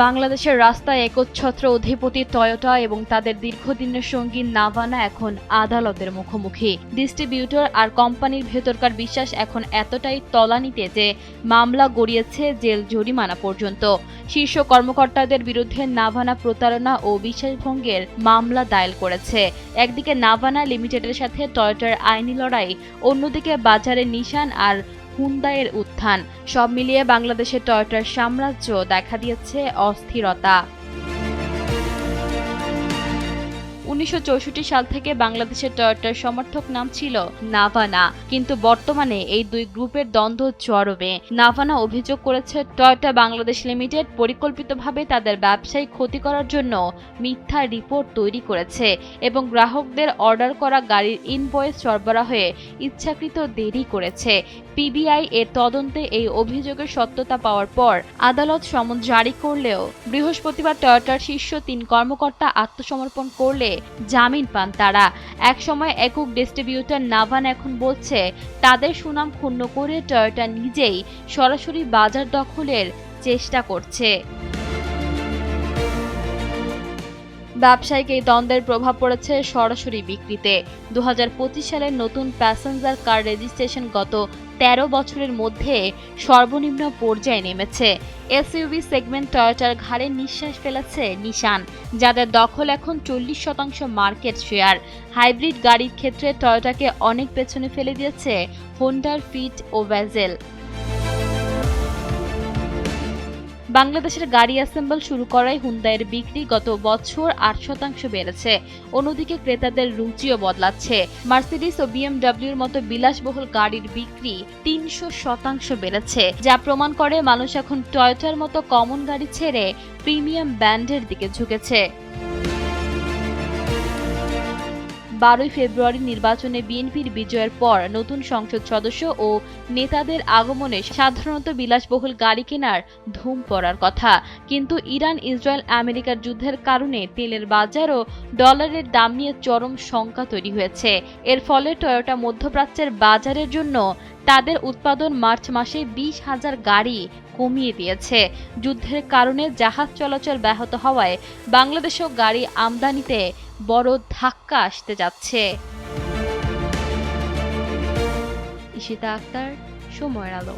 বাংলাদেশের রাস্তায় একচ্ছত্র অধিপতি টয়োটা এবং তাদের দীর্ঘদিনের সঙ্গী নাভানা এখন আদালতের মুখোমুখি। ডিস্ট্রিবিউটর আর কোম্পানির ভেতরকার বিশ্বাস এখন এতটাই তলানিতে যে মামলা গড়িয়েছে জেল জরিমানা পর্যন্ত। শীর্ষ কর্মকর্তাদের বিরুদ্ধে নাভানা প্রতারণা ও বিশ্বাসভঙ্গের মামলা দায়ের করেছে। একদিকে নাভানা লিমিটেডের সাথে টয়োটার আইনি লড়াই, অন্যদিকে বাজারে নিশান আর হুন্দাইয়ের উত্থান। সব মিলিয়ে বাংলাদেশের টয়োটার সাম্রাজ্য দেখা দিয়েছে অস্থিরতা। ১৯৬৪ সাল থেকে বাংলাদেশের টয়োটার সমর্থক নাম ছিল নাভানা, কিন্তু বর্তমানে এই দুই গ্রুপের দ্বন্দ্ব চরমে। নাভানা অভিযোগ করেছে টয়োটা বাংলাদেশ লিমিটেড পরিকল্পিতভাবে তাদের ব্যবসায়িক ক্ষতি করার জন্য মিথ্যা রিপোর্ট তৈরি করেছে এবং গ্রাহকদের অর্ডার করা গাড়ির ইনভয়েস সরবরাহে ইচ্ছাকৃত দেরি করেছে। পিবিআই এর তদন্তে এই অভিযোগের সত্যতা পাওয়ার পর আদালত সমন জারি করলেও বৃহস্পতিবার টয়োটার শীর্ষ ৩ কর্মকর্তা আত্মসমর্পণ করলে জামিন পান তারা। একসময় একক ডিস্ট্রিবিউটর নাভানা এখন বলছে তাদের সুনাম ক্ষুণ্ণ করে টয়োটা নিজেই সরাসরি বাজার দখলের চেষ্টা করছে। ব্যবসায়িক এই দ্বন্দ্বের প্রভাব পড়েছে সরাসরি বিক্রিতে। ২০২৫ সালের নতুন প্যাসেঞ্জার কার রেজিস্ট্রেশন গত ১৩ বছরের মধ্যে সর্বনিম্ন পর্যায়ে নেমেছে। এসইউভি সেগমেন্ট টয়োটার ঘাড়ে নিঃশ্বাস ফেলেছে নিশান, যাদের দখল এখন ৪০% মার্কেট শেয়ার। হাইব্রিড গাড়ির ক্ষেত্রে টয়োটাকে অনেক পেছনে ফেলে দিয়েছে হোন্ডার ফিট ও ভেজেল। বাংলাদেশের গাড়ি অ্যাসেম্বল শুরু করায় হুন্দাইয়ের বিক্রি গত বছর ৮% বেড়েছে। অন্যদিকে ক্রেতাদের রুচিও বদলাচ্ছে। মার্সিডিজ ও বিএমডব্লিউর মতো বিলাসবহুল গাড়ির বিক্রি ৩০০% বেড়েছে, যা প্রমাণ করে মানুষ এখন টয়োটার মতো কমন গাড়ি ছেড়ে প্রিমিয়াম ব্র্যান্ডের দিকে ঝুঁকেছে। ১২ ফেব্রুয়ারি নির্বাচনে বিএনপির বিজয়ের পর নতুন সংসদ সদস্য ও নেতাদের আগমনে সাধারণত বিলাসবহুল গাড়ি কেনার ধুম পড়ার কথা, কিন্তু ইরান ইসরায়েল আমেরিকার যুদ্ধের কারণে তেলের বাজার ও ডলারের দাম নিয়ে চরম শঙ্কা তৈরি হয়েছে। এর ফলে টয়োটা মধ্যপ্রাচ্যের বাজারের জন্য তাদের উৎপাদন মার্চ মাসে ২০,০০০ গাড়ি কমিয়ে দিয়েছে। যুদ্ধের কারণে জাহাজ চলাচল ব্যাহত হওয়ায় বাংলাদেশেও গাড়ি আমদানিতে বড় ধাক্কা আসতে যাচ্ছে। ঈশিতা আক্তার, সময়ের আলো।